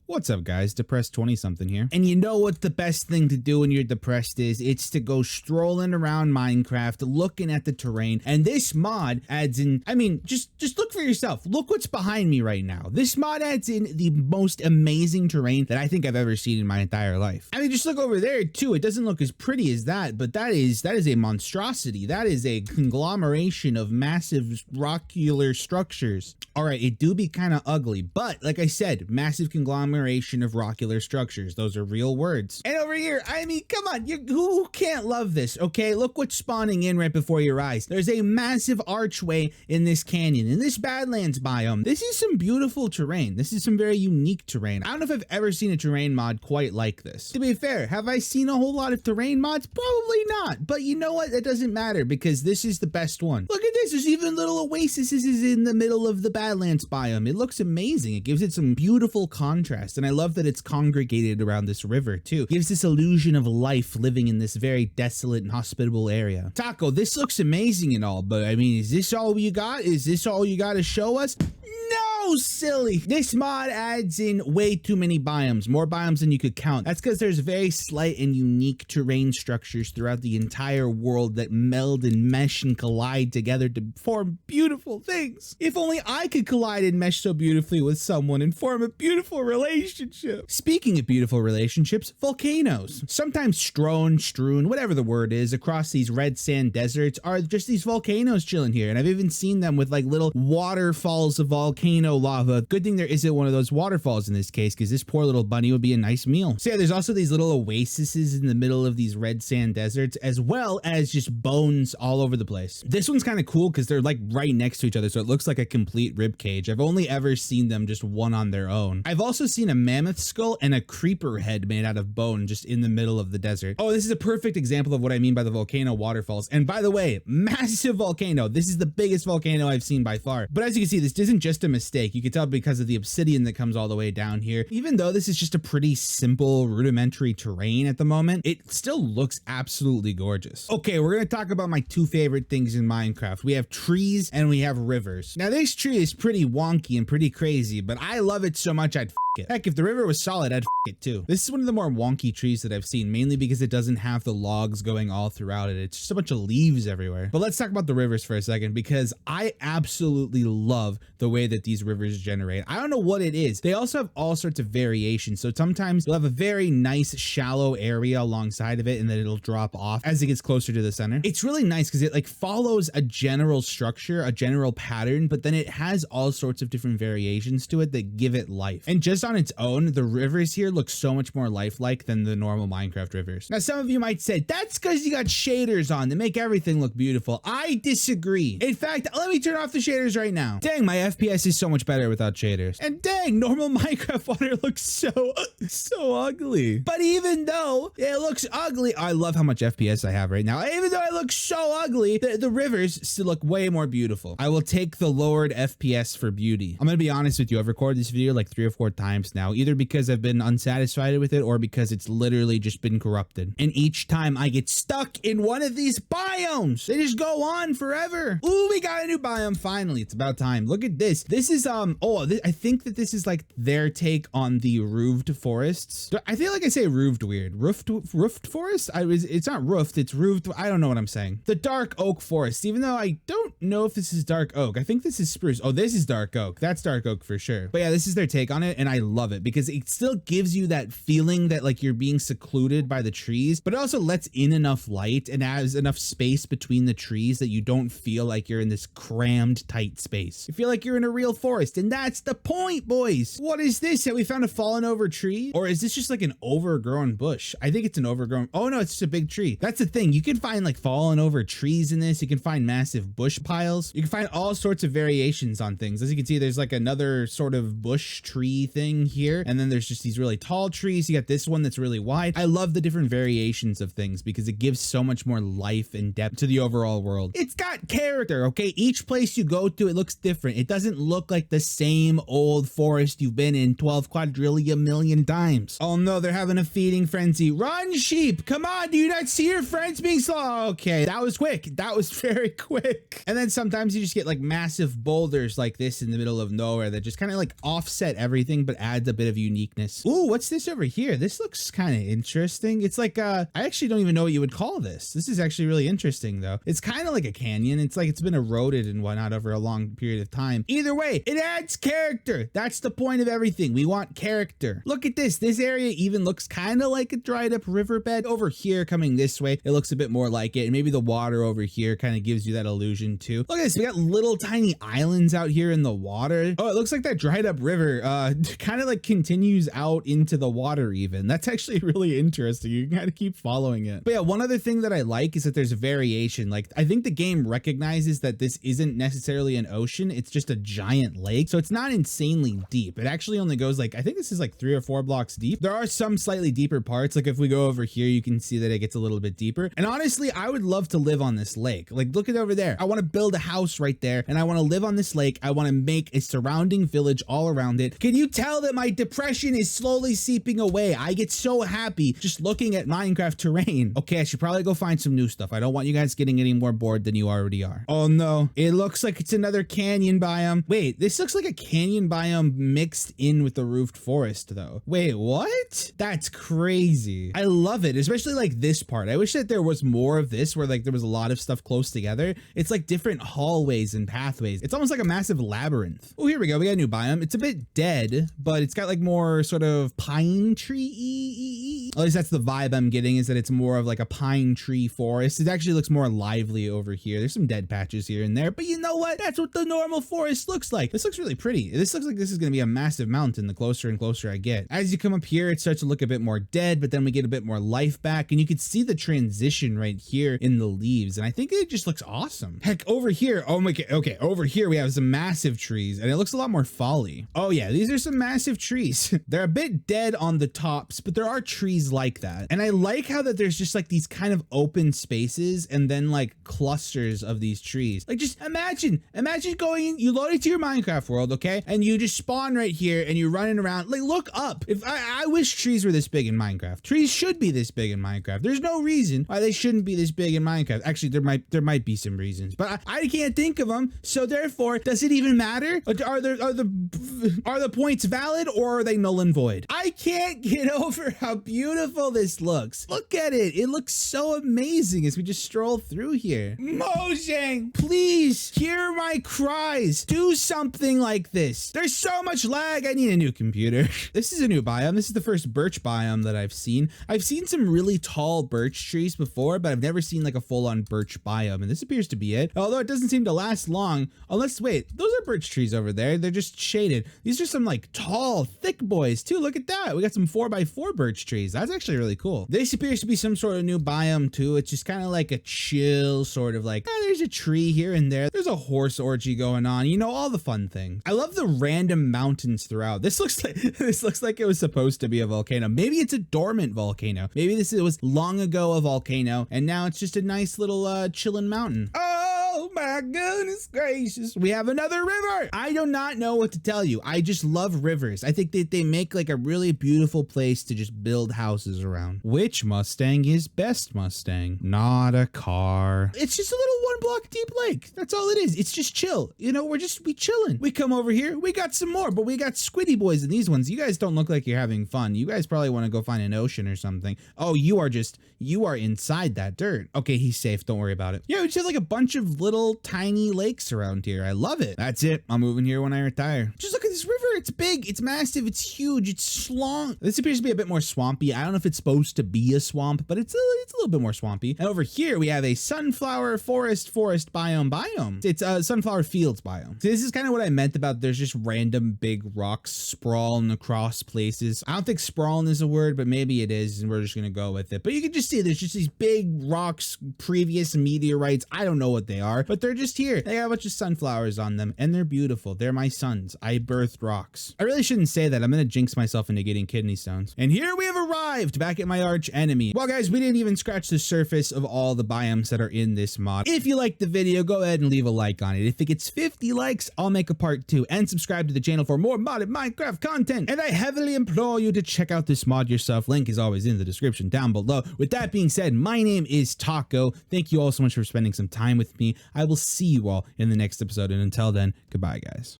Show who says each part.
Speaker 1: What's up, guys? Depressed 20-something here. And you know what the best thing to do when you're depressed is? It's to go strolling around Minecraft, looking at the terrain. And this mod adds in, I mean, just look for yourself. Look what's behind me right now. This mod adds in the most amazing terrain that I think I've ever seen in my entire life. I mean, just look over there too. It doesn't look as pretty as that, but that is a monstrosity. That is a conglomeration of massive rockular structures. All right, it do be kind of ugly, but like I said, massive conglomeration of rockular structures. Those are real words. And over here, I mean, come on, who can't love this? Okay, look what's spawning in right before your eyes. There's a massive archway in this canyon, in this Badlands biome. This is some beautiful terrain. This is some very unique terrain. I don't know if I've ever seen a terrain mod quite like this. To be fair, have I seen a whole lot of terrain mods? Probably not. But you know what? That doesn't matter because this is the best one. Look at this. There's even little oases in the middle of the Badlands biome. It looks amazing. It gives it some beautiful contrast. And I love that it's congregated around this river too. Gives this illusion of life living in this very desolate and hospitable area. Taco, this looks amazing and all, but I mean, is this all you got? Is this all you got to show us? No, silly. This mod adds in way too many biomes, more biomes than you could count. That's because there's very slight and unique terrain structures throughout the entire world that meld and mesh and collide together to form beautiful things. If only I could collide and mesh so beautifully with someone and form a beautiful relationship. Speaking of beautiful relationships, volcanoes. Sometimes strewn, whatever the word is, across these red sand deserts are just these volcanoes chilling here. And I've even seen them with like little waterfalls of volcano lava. Good thing there isn't one of those waterfalls in this case, because this poor little bunny would be a nice meal. So yeah, there's also these little oases in the middle of these red sand deserts, as well as just bones all over the place. This one's kind of cool because they're like right next to each other, so it looks like a complete rib cage. I've only ever seen them just one on their own. I've also seen a mammoth skull and a creeper head made out of bone just in the middle of the desert. Oh, this is a perfect example of what I mean by the volcano waterfalls. And by the way, massive volcano. This is the biggest volcano I've seen by far. But as you can see, this isn't just a mistake. You can tell because of the obsidian that comes all the way down here. Even though this is just a pretty simple rudimentary terrain at the moment, it still looks absolutely gorgeous. Okay, we're gonna talk about my two favorite things in Minecraft. We have trees and we have rivers. Now this tree is pretty wonky and pretty crazy, but I love it so much I'd it. Heck, if the river was solid, I'd it too. This is one of the more wonky trees that I've seen, mainly because it doesn't have the logs going all throughout it. It's just a bunch of leaves everywhere. But let's talk about the rivers for a second, because I absolutely love the way that these rivers generate. I don't know what it is. They also have all sorts of variations. So sometimes you'll have a very nice shallow area alongside of it, and then it'll drop off as it gets closer to the center. It's really nice because it like follows a general structure, a general pattern, but then it has all sorts of different variations to it that give it life. And just on its own, the rivers here look so much more lifelike than the normal Minecraft rivers. Now, some of you might say, that's because you got shaders on that make everything look beautiful. I disagree. In fact, let me turn off the shaders right now. Dang, my FPS is so much better without shaders. And dang, normal Minecraft water looks so ugly. But even though it looks ugly, I love how much FPS I have right now. Even though it looks so ugly, the rivers still look way more beautiful. I will take the lowered FPS for beauty. I'm gonna be honest with you. I've recorded this video like 3 or 4 times now, either because I've been unsatisfied with it or because it's literally just been corrupted. And each time I get stuck in one of these biomes, they just go on forever. Ooh, we got a new biome finally. It's about time. Look at this. This is I think that this is like their take on the roofed forests. I feel like I say roofed weird. Roofed forest? It's not roofed, it's roofed. I don't know what I'm saying. The dark oak forest, even though I don't know if this is dark oak. I think this is spruce. Oh, this is dark oak. That's dark oak for sure. But yeah, this is their take on it, and I love it because it still gives you that feeling that like you're being secluded by the trees, but it also lets in enough light and has enough space between the trees that you don't feel like you're in this crammed tight space. You feel like you're in a real forest, and that's the point, boys. What is this? Have we found a fallen over tree? Or is this just like an overgrown bush? I think it's an overgrown. Oh no, it's just a big tree. That's the thing. You can find like fallen over trees in this. You can find massive bush piles. You can find all sorts of variations on things. As you can see, there's like another sort of bush tree thing here, and then there's just these really tall trees. You got this one that's really wide. I love the different variations of things because it gives so much more life and depth to the overall world. It's got character, okay? Each place you go to, it looks different. It doesn't look like the same old forest you've been in 12 quadrillion million times. Oh no, they're having a feeding frenzy. Run, sheep! Come on, do you not see your friends being slow? Okay, that was quick. That was very quick. And then sometimes you just get like massive boulders like this in the middle of nowhere that just kind of like offset everything but add adds a bit of uniqueness. Ooh, what's this over here? This looks kind of interesting. It's like, I actually don't even know what you would call this. This is actually really interesting though. It's kind of like a canyon. It's like it's been eroded and whatnot over a long period of time. Either way, it adds character. That's the point of everything. We want character. Look at this. This area even looks kind of like a dried up riverbed. Over here coming this way, it looks a bit more like it. And maybe the water over here kind of gives you that illusion too. Look at this. We got little tiny islands out here in the water. Oh, it looks like that dried up river kind of like continues out into the water even. That's actually really interesting. You can kind of keep following it. But yeah, one other thing that I like is that there's variation. Like, I think the game recognizes that this isn't necessarily an ocean. It's just a giant lake. So it's not insanely deep. It actually only goes like, I think this is like 3 or 4 blocks deep. There are some slightly deeper parts. Like if we go over here, you can see that it gets a little bit deeper. And honestly, I would love to live on this lake. Like, look at over there. I want to build a house right there and I want to live on this lake. I want to make a surrounding village all around it. Can you tell that my depression is slowly seeping away? I get so happy just looking at Minecraft terrain. Okay, I should probably go find some new stuff. I don't want you guys getting any more bored than you already are. Oh no, it looks like it's another canyon biome. Wait, this looks like a canyon biome mixed in with the roofed forest though. Wait, what? That's crazy. I love it, especially like this part. I wish that there was more of this where like there was a lot of stuff close together. It's like different hallways and pathways. It's almost like a massive labyrinth. Oh, here we go. We got a new biome. It's a bit dead, but it's got like more sort of pine tree. At least that's the vibe I'm getting, is that it's more of like a pine tree forest. It actually looks more lively over here. There's some dead patches here and there, but you know what? That's what the normal forest looks like. This looks really pretty. This looks like this is going to be a massive mountain the closer and closer I get. As you come up here, it starts to look a bit more dead, but then we get a bit more life back, and you can see the transition right here in the leaves, and I think it just looks awesome. Heck, over here, oh my god, okay, over here we have some massive trees, and it looks a lot more folly. Oh yeah, these are some massive trees. They're a bit dead on the tops, but there are trees like that, and I like how that there's just like these kind of open spaces and then like clusters of these trees. Like, just imagine going in, you load into your Minecraft world, okay, and you just spawn right here and you're running around. Like, look up. If I wish trees were this big in Minecraft. Trees should be this big in Minecraft. There's no reason why they shouldn't be this big in Minecraft. Actually, there might be some reasons, but I can't think of them. So therefore, does it even matter? Are the points valid, or are they null and void? I can't get over how beautiful this looks. Look at it. It looks so amazing as we just stroll through here. Mojang, please hear my cries. Do something like this. There's so much lag. I need a new computer. This is a new biome. This is the first birch biome that I've seen. I've seen some really tall birch trees before, but I've never seen like a full-on birch biome, and this appears to be it. Although it doesn't seem to last long, unless, wait, those are birch trees over there. They're just shaded. These are some like tall, thick boys too. Look at that. We got some 4x4 birch trees. That's actually really cool. This appears to be some sort of new biome too. It's just kind of like a chill sort of like, there's a tree here and there. There's a horse orgy going on. You know, all the fun things. I love the random mountains throughout. This looks like it was supposed to be a volcano. Maybe it's a dormant volcano. Maybe it was long ago a volcano, and now it's just a nice little chilling mountain. Oh my goodness gracious. We have another river. I do not know what to tell you. I just love rivers. I think that they make like a really beautiful place to just build houses around. Which Mustang is best Mustang? Not a car. It's just a little 1 block deep lake. That's all it is. It's just chill. You know, we chilling. We come over here. We got some more, but we got squiddy boys in these ones. You guys don't look like you're having fun. You guys probably want to go find an ocean or something. Oh, you are inside that dirt. Okay, he's safe. Don't worry about it. Yeah, we just have like a bunch of little tiny lakes around here. I love it. That's it. I'm moving here when I retire. Just look at this river. It's big. It's massive. It's huge. It's long. This appears to be a bit more swampy. I don't know if it's supposed to be a swamp, but it's a little bit more swampy. And over here, we have a sunflower forest biome. It's a sunflower fields biome. So this is kind of what I meant about there's just random big rocks sprawling across places. I don't think sprawling is a word, but maybe it is, and we're just going to go with it. But you can just see there's just these big rocks, previous meteorites. I don't know what they are, but they're just here. They got a bunch of sunflowers on them, and they're beautiful. They're my sons. I birthed rocks. I really shouldn't say that. I'm going to jinx myself into getting kidney stones. And here we have arrived back at my arch enemy. Well, guys, we didn't even scratch the surface of all the biomes that are in this mod. If you liked the video, go ahead and leave a like on it. If it gets 50 likes, I'll make a part 2, and subscribe to the channel for more modded Minecraft content. And I heavily implore you to check out this mod yourself. Link is always in the description down below. With that being said, my name is Taco. Thank you all so much for spending some time with me. I will see you all in the next episode, and until then, goodbye, guys.